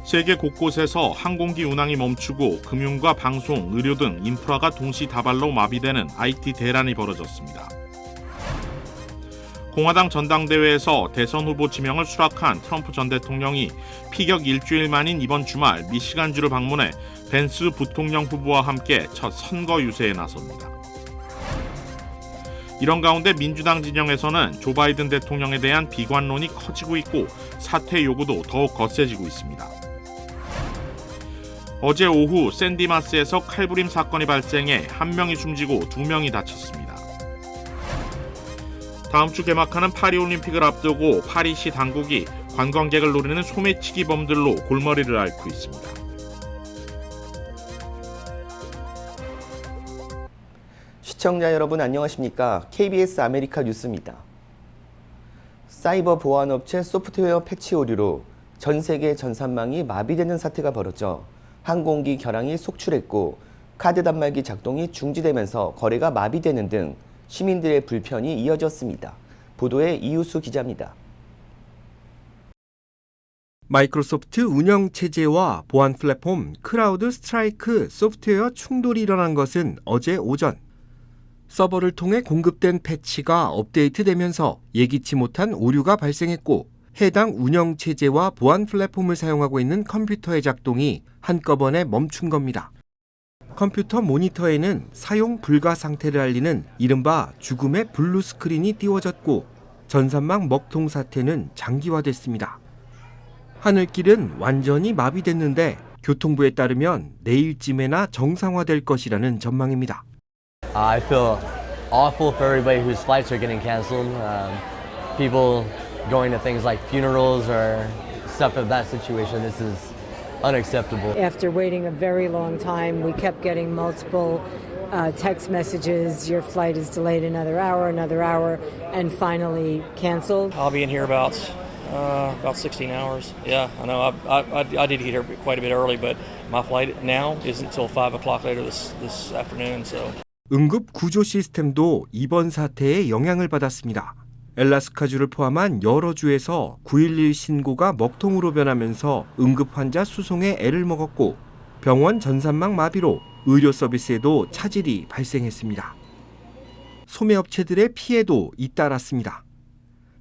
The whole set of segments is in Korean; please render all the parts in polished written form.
세계 곳곳에서 항공기 운항이 멈추고 금융과 방송, 의료 등 인프라가 동시다발로 마비되는 IT 대란이 벌어졌습니다. 공화당 전당대회에서 대선 후보 지명을 수락한 트럼프 전 대통령이 피격 일주일 만인 이번 주말 미시간주를 방문해 벤스 부통령 후보와 함께 첫 선거 유세에 나섭니다. 이런 가운데 민주당 진영에서는 조 바이든 대통령에 대한 비관론이 커지고 있고 사퇴 요구도 더욱 거세지고 있습니다. 어제 오후 샌디마스에서 칼부림 사건이 발생해 1명이 숨지고 2명이 다쳤습니다. 다음 주 개막하는 파리올림픽을 앞두고 파리시 당국이 관광객을 노리는 소매치기범들로 골머리를 앓고 있습니다. 시청자 여러분 안녕하십니까? KBS 아메리카 뉴스입니다. 사이버 보안업체 소프트웨어 패치 오류로 전 세계 전산망이 마비되는 사태가 벌어져 항공기 결항이 속출했고 카드 단말기 작동이 중지되면서 거래가 마비되는 등 시민들의 불편이 이어졌습니다. 보도에 이우수 기자입니다. 마이크로소프트 운영체제와 보안 플랫폼 크라우드 스트라이크 소프트웨어 충돌이 일어난 것은 어제 오전. 서버를 통해 공급된 패치가 업데이트되면서 예기치 못한 오류가 발생했고 해당 운영체제와 보안 플랫폼을 사용하고 있는 컴퓨터의 작동이 한꺼번에 멈춘 겁니다. 컴퓨터 모니터에는 사용 불가 상태를 알리는 이른바 죽음의 블루 스크린이 띄워졌고 전산망 먹통 사태는 장기화됐습니다. 하늘길은 완전히 마비됐는데 교통부에 따르면 내일쯤에나 정상화될 것이라는 전망입니다. I feel awful for everybody whose flights are getting canceled. People going to things like funerals or stuff of that situation. This is unacceptable. After waiting a very long time, we kept getting multiple text messages. Your flight is delayed another hour, and finally canceled. I'll be in here about 16 hours. Yeah, I know. I did get here quite a bit early, but my flight now isn't until 5 o'clock later this afternoon. So. 응급 구조 시스템도 이번 사태에 영향을 받았습니다. 엘라스카주를 포함한 여러 주에서 911 신고가 먹통으로 변하면서 응급 환자 수송에 애를 먹었고 병원 전산망 마비로 의료 서비스에도 차질이 발생했습니다. 소매업체들의 피해도 잇따랐습니다.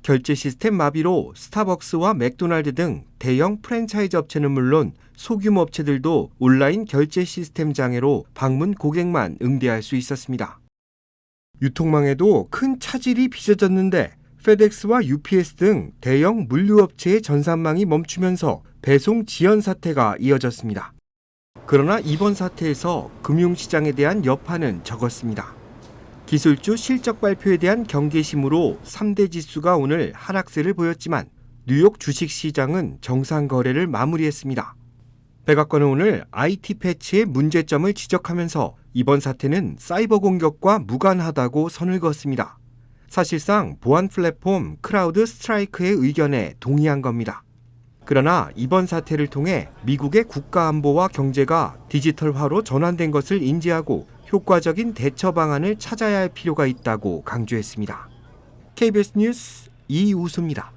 결제 시스템 마비로 스타벅스와 맥도날드 등 대형 프랜차이즈 업체는 물론 소규모 업체들도 온라인 결제 시스템 장애로 방문 고객만 응대할 수 있었습니다. 유통망에도 큰 차질이 빚어졌는데 페덱스와 UPS 등 대형 물류업체의 전산망이 멈추면서 배송 지연 사태가 이어졌습니다. 그러나 이번 사태에서 금융시장에 대한 여파는 적었습니다. 기술주 실적 발표에 대한 경계심으로 3대 지수가 오늘 하락세를 보였지만 뉴욕 주식시장은 정상 거래를 마무리했습니다. 백악관은 오늘 IT 패치의 문제점을 지적하면서 이번 사태는 사이버 공격과 무관하다고 선을 그었습니다. 사실상 보안 플랫폼 크라우드 스트라이크의 의견에 동의한 겁니다. 그러나 이번 사태를 통해 미국의 국가 안보와 경제가 디지털화로 전환된 것을 인지하고 효과적인 대처 방안을 찾아야 할 필요가 있다고 강조했습니다. KBS 뉴스 이우수입니다.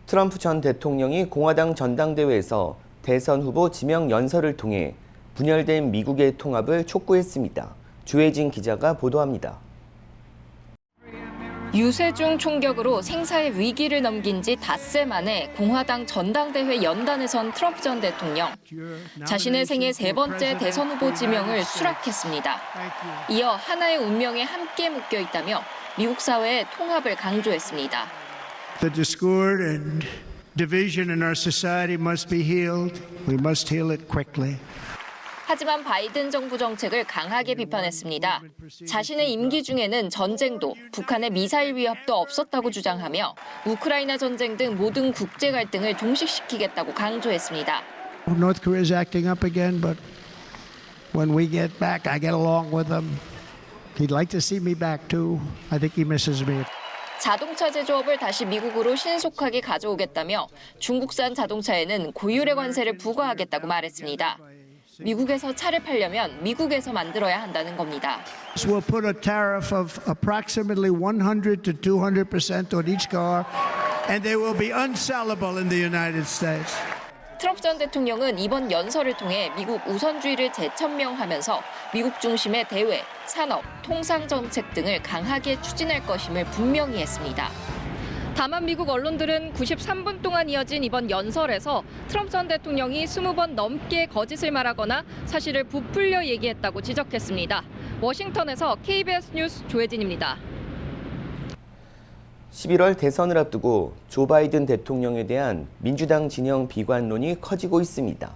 트럼프 전 대통령이 공화당 전당대회에서 대선 후보 지명 연설을 통해 분열된 미국의 통합을 촉구했습니다. 주혜진 기자가 보도합니다. 유세중 총격으로 생사의 위기를 넘긴 지 닷새 만에 공화당 전당대회 연단에 선 트럼프 전 대통령. 자신의 생애 3번째 대선 후보 지명을 수락했습니다. 이어 하나의 운명에 함께 묶여 있다며 미국 사회의 통합을 강조했습니다. The discord and division in our society must be healed. We must heal it quickly. 하지만 바이든 정부 정책을 강하게 비판했습니다. 자신의 임기 중에는 전쟁도 북한의 미사일 위협도 없었다고 주장하며 우크라이나 전쟁 등 모든 국제 갈등을 종식시키겠다고 강조했습니다. North Korea is acting up again, but when we get back, I get along with him. He'd like to see me back too. I think he misses me. 자동차 제조업을 다시 미국으로 신속하게 가져오겠다며 중국산 자동차에는 고율의 관세를 부과하겠다고 말했습니다. 미국에서 차를 팔려면 미국에서 만들어야 한다는 겁니다. We'll put a tariff of approximately 100 to 200% on each car. and they will be unsellable in the United States. 트럼프 전 대통령은 이번 연설을 통해 미국 우선주의를 재천명하면서 미국 중심의 대외, 산업, 통상 정책 등을 강하게 추진할 것임을 분명히 했습니다. 다만 미국 언론들은 93분 동안 이어진 이번 연설에서 트럼프 전 대통령이 20번 넘게 거짓을 말하거나 사실을 부풀려 얘기했다고 지적했습니다. 워싱턴에서 KBS 뉴스 조혜진입니다. 11월 대선을 앞두고 조 바이든 대통령에 대한 민주당 진영 비관론이 커지고 있습니다.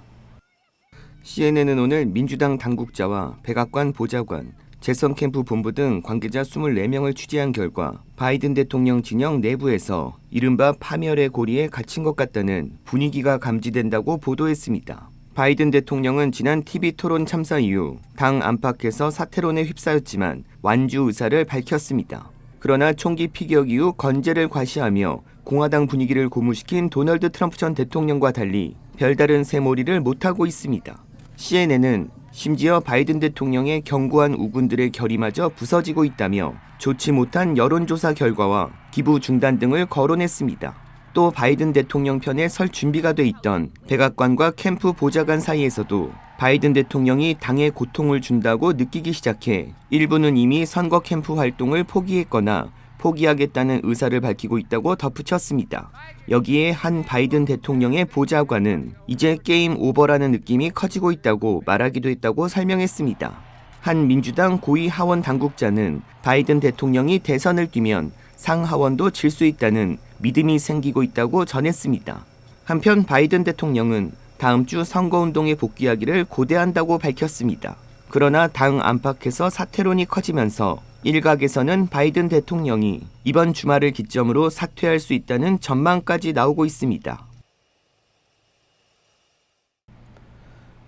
CNN은 오늘 민주당 당국자와 백악관 보좌관, 재선 캠프 본부 등 관계자 24명을 취재한 결과 바이든 대통령 진영 내부에서 이른바 파멸의 고리에 갇힌 것 같다는 분위기가 감지된다고 보도했습니다. 바이든 대통령은 지난 TV 토론 참사 이후 당 안팎에서 사퇴론에 휩싸였지만 완주 의사를 밝혔습니다. 그러나 총기 피격 이후 건재를 과시하며 공화당 분위기를 고무시킨 도널드 트럼프 전 대통령과 달리 별다른 새몰이를 못하고 있습니다. CNN은 심지어 바이든 대통령의 견고한 우군들의 결의마저 부서지고 있다며 좋지 못한 여론조사 결과와 기부 중단 등을 거론했습니다. 또 바이든 대통령 편에 설 준비가 돼 있던 백악관과 캠프 보좌관 사이에서도 바이든 대통령이 당에 고통을 준다고 느끼기 시작해 일부는 이미 선거 캠프 활동을 포기했거나 포기하겠다는 의사를 밝히고 있다고 덧붙였습니다. 여기에 한 바이든 대통령의 보좌관은 이제 게임 오버라는 느낌이 커지고 있다고 말하기도 했다고 설명했습니다. 한 민주당 고위 하원 당국자는 바이든 대통령이 대선을 뛰면 상하원도 질 수 있다는 믿음이 생기고 있다고 전했습니다. 한편 바이든 대통령은 다음 주 선거운동에 복귀하기를 고대한다고 밝혔습니다. 그러나 당 안팎에서 사퇴론이 커지면서 일각에서는 바이든 대통령이 이번 주말을 기점으로 사퇴할 수 있다는 전망까지 나오고 있습니다.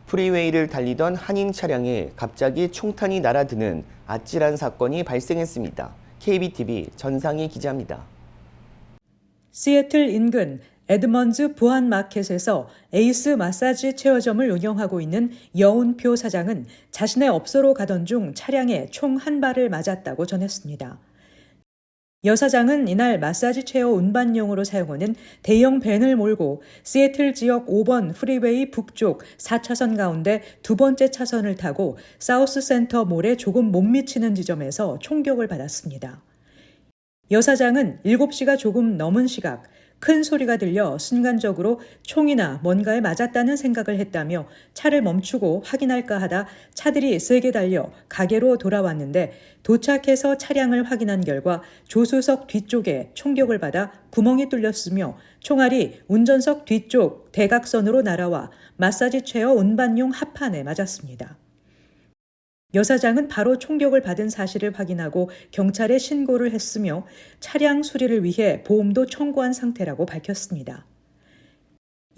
프리웨이를 달리던 한인 차량에 갑자기 총탄이 날아드는 아찔한 사건이 발생했습니다. KBTV 전상희 기자입니다. 시애틀 인근 에드먼즈 부안마켓에서 에이스 마사지 체어점을 운영하고 있는 여운표 사장은 자신의 업소로 가던 중 차량에 총 한 발을 맞았다고 전했습니다. 여 사장은 이날 마사지 체어 운반용으로 사용하는 대형 밴을 몰고 시애틀 지역 5번 프리웨이 북쪽 4차선 가운데 두 번째 차선을 타고 사우스 센터 몰에 조금 못 미치는 지점에서 총격을 받았습니다. 여 사장은 7시가 조금 넘은 시각 큰 소리가 들려 순간적으로 총이나 뭔가에 맞았다는 생각을 했다며 차를 멈추고 확인할까 하다 차들이 세게 달려 가게로 돌아왔는데 도착해서 차량을 확인한 결과 조수석 뒤쪽에 총격을 받아 구멍이 뚫렸으며 총알이 운전석 뒤쪽 대각선으로 날아와 마사지 체어 운반용 합판에 맞았습니다. 여 사장은 바로 총격을 받은 사실을 확인하고 경찰에 신고를 했으며 차량 수리를 위해 보험도 청구한 상태라고 밝혔습니다.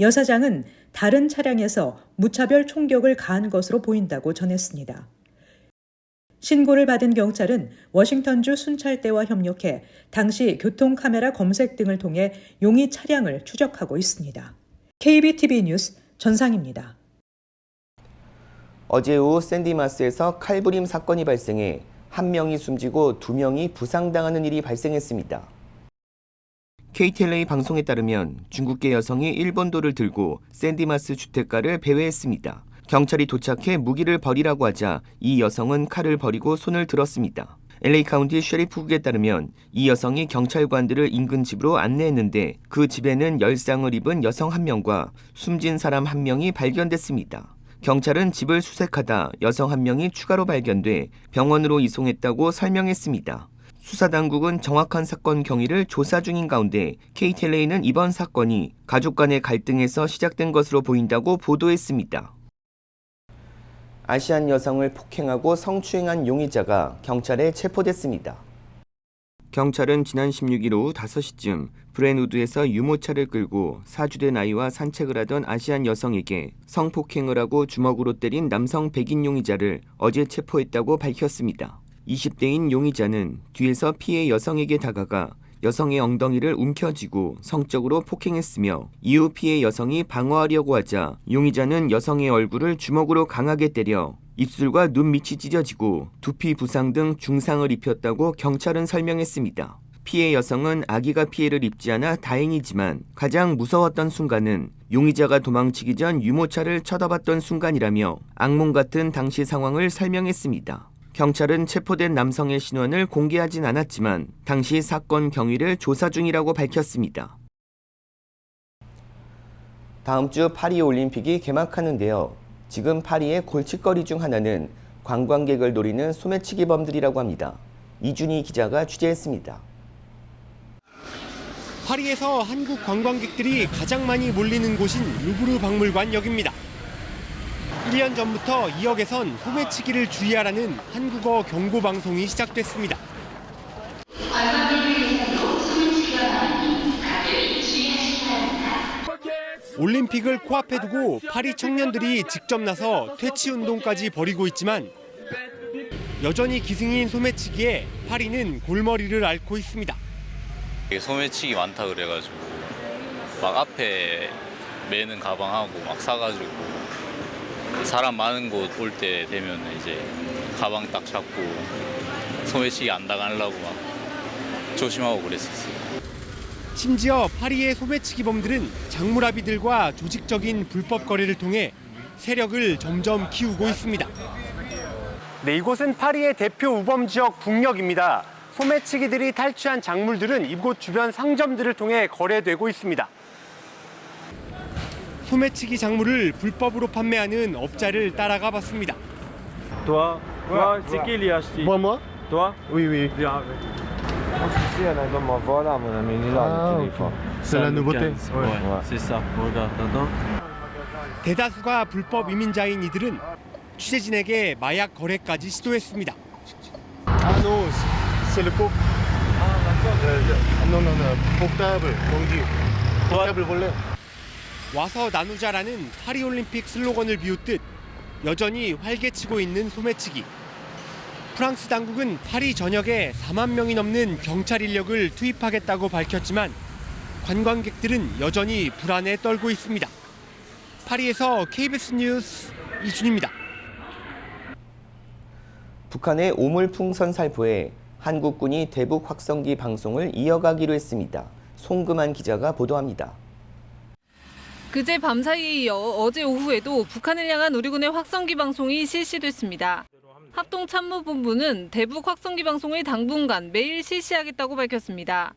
여 사장은 다른 차량에서 무차별 총격을 가한 것으로 보인다고 전했습니다. 신고를 받은 경찰은 워싱턴주 순찰대와 협력해 당시 교통카메라 검색 등을 통해 용의 차량을 추적하고 있습니다. KBTV 뉴스 전상입니다. 어제 오후 샌디마스에서 칼부림 사건이 발생해 1명이 숨지고 2명이 부상당하는 일이 발생했습니다. KTLA 방송에 따르면 중국계 여성이 일본도를 들고 샌디마스 주택가를 배회했습니다. 경찰이 도착해 무기를 버리라고 하자 이 여성은 칼을 버리고 손을 들었습니다. LA 카운티 셰리프국에 따르면 이 여성이 경찰관들을 인근 집으로 안내했는데 그 집에는 열상을 입은 여성 1명과 숨진 사람 1명이 발견됐습니다. 경찰은 집을 수색하다 여성 1명이 추가로 발견돼 병원으로 이송했다고 설명했습니다. 수사당국은 정확한 사건 경위를 조사 중인 가운데 KTLA는 이번 사건이 가족 간의 갈등에서 시작된 것으로 보인다고 보도했습니다. 아시안 여성을 폭행하고 성추행한 용의자가 경찰에 체포됐습니다. 경찰은 지난 16일 오후 5시쯤 브랜우드에서 유모차를 끌고 4주된 아이와 산책을 하던 아시안 여성에게 성폭행을 하고 주먹으로 때린 남성 백인 용의자를 어제 체포했다고 밝혔습니다. 20대인 용의자는 뒤에서 피해 여성에게 다가가 여성의 엉덩이를 움켜쥐고 성적으로 폭행했으며 이후 피해 여성이 방어하려고 하자 용의자는 여성의 얼굴을 주먹으로 강하게 때려 입술과 눈 밑이 찢어지고 두피 부상 등 중상을 입혔다고 경찰은 설명했습니다. 피해 여성은 아기가 피해를 입지 않아 다행이지만 가장 무서웠던 순간은 용의자가 도망치기 전 유모차를 쳐다봤던 순간이라며 악몽 같은 당시 상황을 설명했습니다. 경찰은 체포된 남성의 신원을 공개하진 않았지만 당시 사건 경위를 조사 중이라고 밝혔습니다. 다음 주 파리올림픽이 개막하는데요. 지금 파리의 골칫거리 중 하나는 관광객을 노리는 소매치기범들이라고 합니다. 이준희 기자가 취재했습니다. 파리에서 한국 관광객들이 가장 많이 몰리는 곳인 루브르 박물관역입니다. 1년 전부터 이 역에선 소매치기를 주의하라는 한국어 경고 방송이 시작됐습니다. 올림픽을 코앞에 두고 파리 청년들이 직접 나서 퇴치 운동까지 벌이고 있지만 여전히 기승인 소매치기에 파리는 골머리를 앓고 있습니다. 소매치기 많다 그래가지고 막 앞에 매는 가방하고 막 사가지고 사람 많은 곳 올 때 되면 이제 가방 딱 잡고 소매치기 안 당하려고 막 조심하고 그랬었어요. 심지어 파리의 소매치기범들은 장물아비들과 조직적인 불법 거래를 통해 세력을 점점 키우고 있습니다. 네, 이곳은 파리의 대표 우범 지역 북역입니다. 소매치기들이 탈취한 작물들은 이곳 주변 상점들을 통해 거래되고 있습니다. 소매치기 작물을 불법으로 판매하는 업자를 따라가 봤습니다. Toi, c'est qui les acheté? Moi? Toi? Oui, oui. Viens avec. Ici, un album en voilà, mon ami, il est là, le téléphone. C'est la nouveauté? Ouais, c'est ça. Regarde dedans. 대다수가 불법 이민자인 이들은 취재진에게 마약 거래까지 시도했습니다. Ah non, c'est le coke. Ah, d'accord. Non, non, non, portable, on dit. Portable volé. 와서 나누자라는 파리올림픽 슬로건을 비웃듯 여전히 활개치고 있는 소매치기. 프랑스 당국은 파리 전역에 4만 명이 넘는 경찰 인력을 투입하겠다고 밝혔지만 관광객들은 여전히 불안에 떨고 있습니다. 파리에서 KBS 뉴스 이준입니다. 북한의 오물풍선 살포에 한국군이 대북 확성기 방송을 이어가기로 했습니다. 송금한 기자가 보도합니다. 그제 밤사이에 이어 어제 오후에도 북한을 향한 우리군의 확성기 방송이 실시됐습니다. 합동참모본부는 대북 확성기 방송을 당분간 매일 실시하겠다고 밝혔습니다.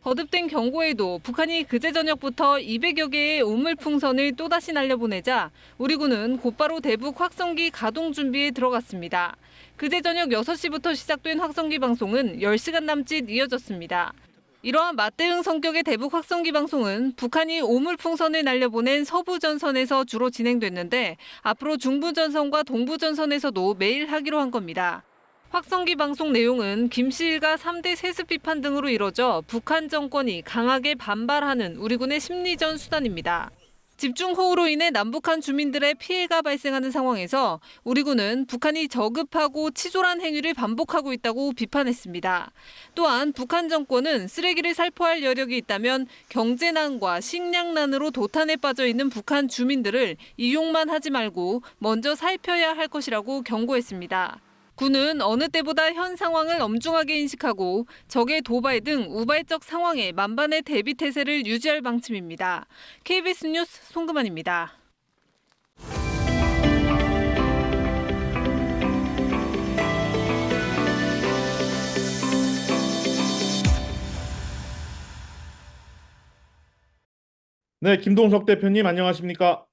거듭된 경고에도 북한이 그제 저녁부터 200여 개의 오물풍선을 또다시 날려보내자 우리군은 곧바로 대북 확성기 가동 준비에 들어갔습니다. 그제 저녁 6시부터 시작된 확성기 방송은 10시간 남짓 이어졌습니다. 이러한 맞대응 성격의 대북 확성기 방송은 북한이 오물풍선을 날려보낸 서부전선에서 주로 진행됐는데 앞으로 중부전선과 동부전선에서도 매일 하기로 한 겁니다. 확성기 방송 내용은 김씨 일가 3대 세습 비판 등으로 이뤄져 북한 정권이 강하게 반발하는 우리군의 심리전 수단입니다. 집중호우로 인해 남북한 주민들의 피해가 발생하는 상황에서 우리군은 북한이 저급하고 치졸한 행위를 반복하고 있다고 비판했습니다. 또한 북한 정권은 쓰레기를 살포할 여력이 있다면 경제난과 식량난으로 도탄에 빠져 있는 북한 주민들을 이용만 하지 말고 먼저 살펴야 할 것이라고 경고했습니다. 군은 어느 때보다 현 상황을 엄중하게 인식하고 적의 도발 등 우발적 상황에 만반의 대비 태세를 유지할 방침입니다. KBS 뉴스 송금환입니다. 네, 김동석 대표님 안녕하십니까?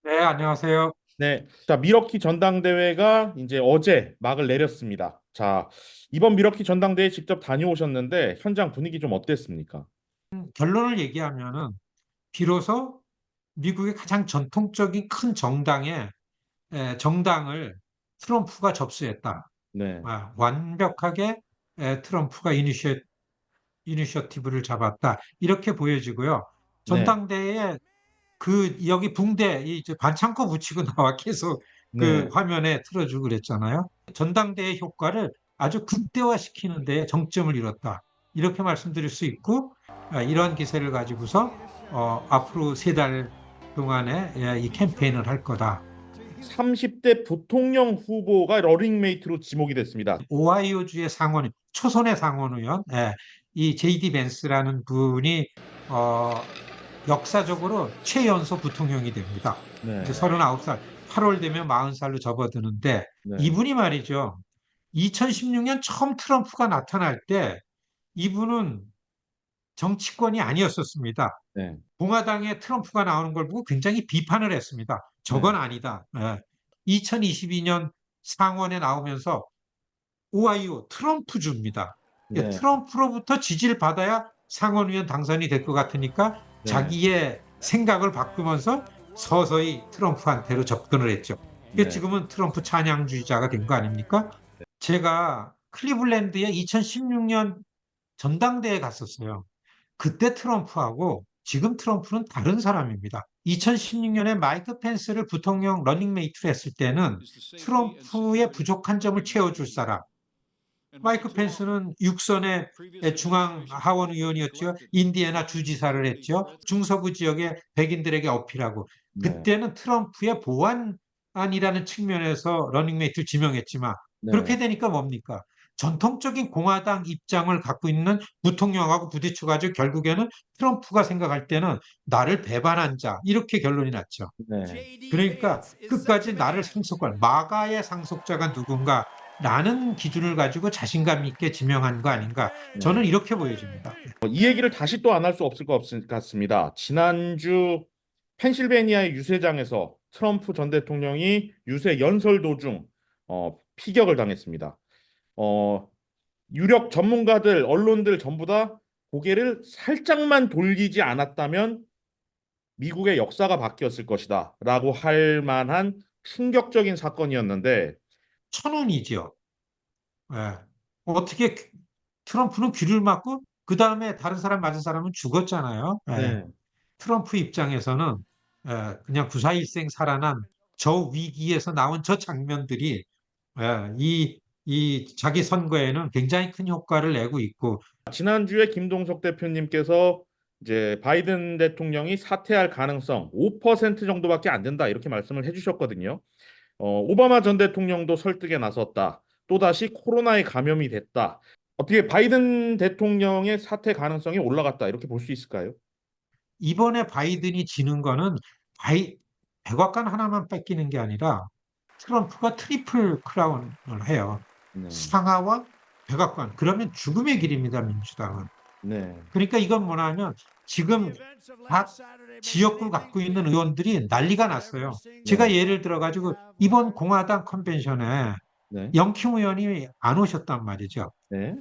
네, 안녕하세요. 네, 자 미러키 전당대회가 이제 어제 막을 내렸습니다. 자, 이번 미러키 전당대회 직접 다녀오셨는데 현장 분위기 좀 어땠습니까? 결론을 얘기하면은 비로소 미국의 가장 전통적인 큰 정당을 트럼프가 접수했다. 네, 완벽하게 트럼프가 이니셔티브를 잡았다. 이렇게 보여지고요. 전당대회에 여기 붕대 이제 반창고 붙이고 나와 계속 그 화면에 틀어주고 그랬잖아요. 전당대회 효과를 아주 극대화시키는 데 정점을 이뤘다. 이렇게 말씀드릴 수 있고 이런 기세를 가지고서 앞으로 3달 동안에 이 캠페인을 할 거다. 30대 부통령 후보가 러닝메이트로 지목이 됐습니다. 오하이오주의 초선의 상원 의원, 이 J.D. 벤스라는 분이 역사적으로 최연소 부통령이 됩니다. 이제 39살, 8월 되면 40살로 접어드는데 이분이 말이죠. 2016년 처음 트럼프가 나타날 때 이분은 정치권이 아니었었습니다. 공화당의 트럼프가 나오는 걸 보고 굉장히 비판을 했습니다. 저건 아니다. 2022년 상원에 나오면서 오하이오 트럼프주입니다. 트럼프로부터 지지를 받아야 상원의원 당선이 될 것 같으니까 자기의 생각을 바꾸면서 서서히 트럼프한테로 접근을 했죠. 지금은 트럼프 찬양주의자가 된 거 아닙니까? 제가 클리블랜드에 2016년 전당대회에 갔었어요. 그때 트럼프하고 지금 트럼프는 다른 사람입니다. 2016년에 마이크 펜스를 부통령 러닝메이트로 했을 때는 트럼프의 부족한 점을 채워줄 사람. 마이크 펜스는 육선의 중앙 하원 의원이었죠. 인디애나 주지사를 했죠. 중서부 지역의 백인들에게 어필하고. 그때는 트럼프의 보완안이라는 측면에서 러닝메이트를 지명했지만 그렇게 되니까 뭡니까? 전통적인 공화당 입장을 갖고 있는 부통령하고 부딪혀가지고 결국에는 트럼프가 생각할 때는 나를 배반한 자 이렇게 결론이 났죠. 그러니까 끝까지 나를 상속할 마가의 상속자가 누군가 라는 기준을 가지고 자신감 있게 지명한 거 아닌가 저는 이렇게 보여집니다. 이 얘기를 다시 또 안 할 수 없을 것 같습니다. 지난주 펜실베니아의 유세장에서 트럼프 전 대통령이 유세 연설 도중 피격을 당했습니다. 유력 전문가들, 언론들 전부 다 고개를 살짝만 돌리지 않았다면 미국의 역사가 바뀌었을 것이다 라고 할 만한 충격적인 사건이었는데 천운이죠. 어떻게 트럼프는 귀를 막고 그 다음에 다른 사람 맞은 사람은 죽었잖아요. 트럼프 입장에서는 그냥 구사일생 살아난 저 위기에서 나온 저 장면들이 이 자기 선거에는 굉장히 큰 효과를 내고 있고 지난주에 김동석 대표님께서 이제 바이든 대통령이 사퇴할 가능성 5% 정도밖에 안 된다 이렇게 말씀을 해주셨거든요. 오바마 전 대통령도 설득에 나섰다. 또다시 코로나에 감염이 됐다. 어떻게 바이든 대통령의 사퇴 가능성이 올라갔다 이렇게 볼 수 있을까요? 이번에 바이든이 지는 거는 백악관 하나만 뺏기는 게 아니라 트럼프가 트리플 크라운을 해요. 상하와 백악관. 그러면 죽음의 길입니다, 민주당은. 그러니까 이건 뭐냐면 지금 각 지역구를 갖고 있는 의원들이 난리가 났어요. 제가 예를 들어가지고 이번 공화당 컨벤션에 영킴 의원이 안 오셨단 말이죠.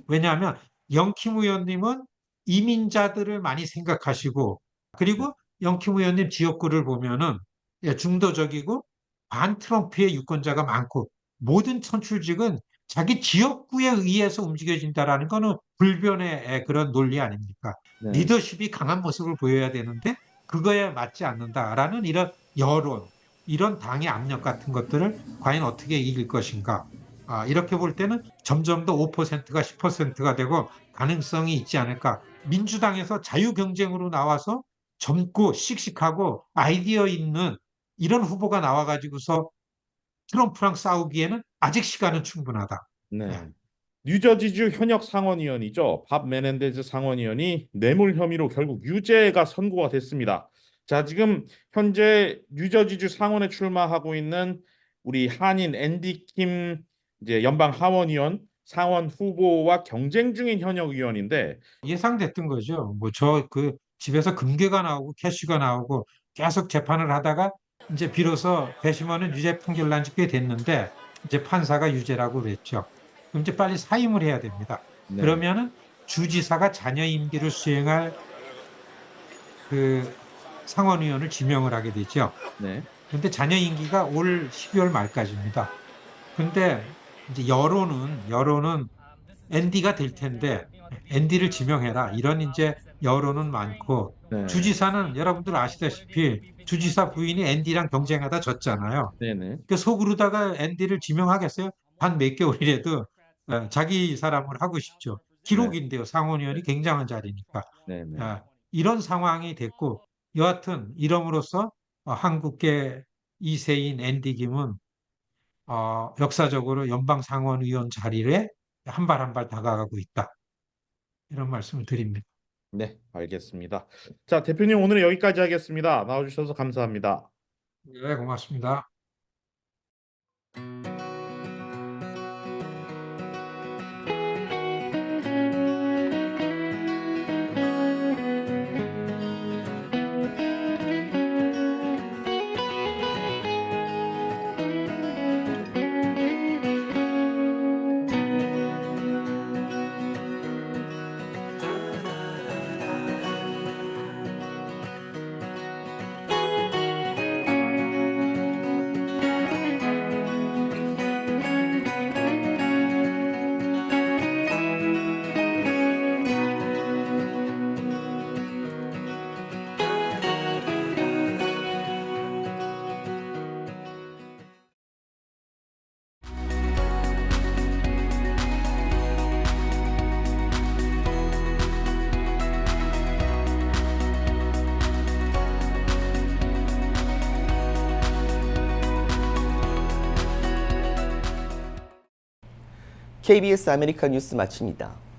왜냐하면 영킴 의원님은 이민자들을 많이 생각하시고 그리고 영킴 의원님 지역구를 보면은 중도적이고 반 트럼프의 유권자가 많고 모든 선출직은 자기 지역구에 의해서 움직여진다라는 거는 불변의 그런 논리 아닙니까? 리더십이 강한 모습을 보여야 되는데 그거에 맞지 않는다라는 이런 여론, 이런 당의 압력 같은 것들을 과연 어떻게 이길 것인가? 이렇게 볼 때는 점점 더 5%가 10%가 되고 가능성이 있지 않을까? 민주당에서 자유경쟁으로 나와서 젊고 씩씩하고 아이디어 있는 이런 후보가 나와가지고서 트럼프랑 싸우기에는 아직 시간은 충분하다. 뉴저지주 현역 상원의원이죠. 밥 메넨데즈 상원의원이 뇌물 혐의로 결국 유죄가 선고가 됐습니다. 자, 지금 현재 뉴저지주 상원에 출마하고 있는 우리 한인 앤디 킴 이제 연방 하원의원 상원 후보와 경쟁 중인 현역 의원인데 예상됐던 거죠. 뭐 그 집에서 금괴가 나오고 캐시가 나오고 계속 재판을 하다가 이제 비로소 배심원은 유죄 판결 난 지 꽤 됐는데 이제 판사가 유죄라고 그랬죠. 그럼 이제 빨리 사임을 해야 됩니다. 그러면은 주지사가 자녀 임기를 수행할 그 상원의원을 지명을 하게 되죠. 그런데 자녀 임기가 올 12월 말까지입니다. 근데 이제 여론은 앤디가 될 텐데 앤디를 지명해라 이런 이제 여론은 많고 주지사는 여러분들 아시다시피 주지사 부인이 앤디랑 경쟁하다 졌잖아요. 그 속으로다가 앤디를 지명하겠어요? 한 몇 개월이라도 자기 사람을 하고 싶죠. 기록인데요. 상원의원이 굉장한 자리니까. 이런 상황이 됐고 여하튼 이름으로써 한국계 2세인 앤디 김은 역사적으로 연방 상원의원 자리에 한 발 한 발 다가가고 있다. 이런 말씀을 드립니다. 네, 알겠습니다. 자, 대표님 오늘은 여기까지 하겠습니다. 나와주셔서 감사합니다. 네, 고맙습니다. KBS 아메리카 뉴스 마칩니다.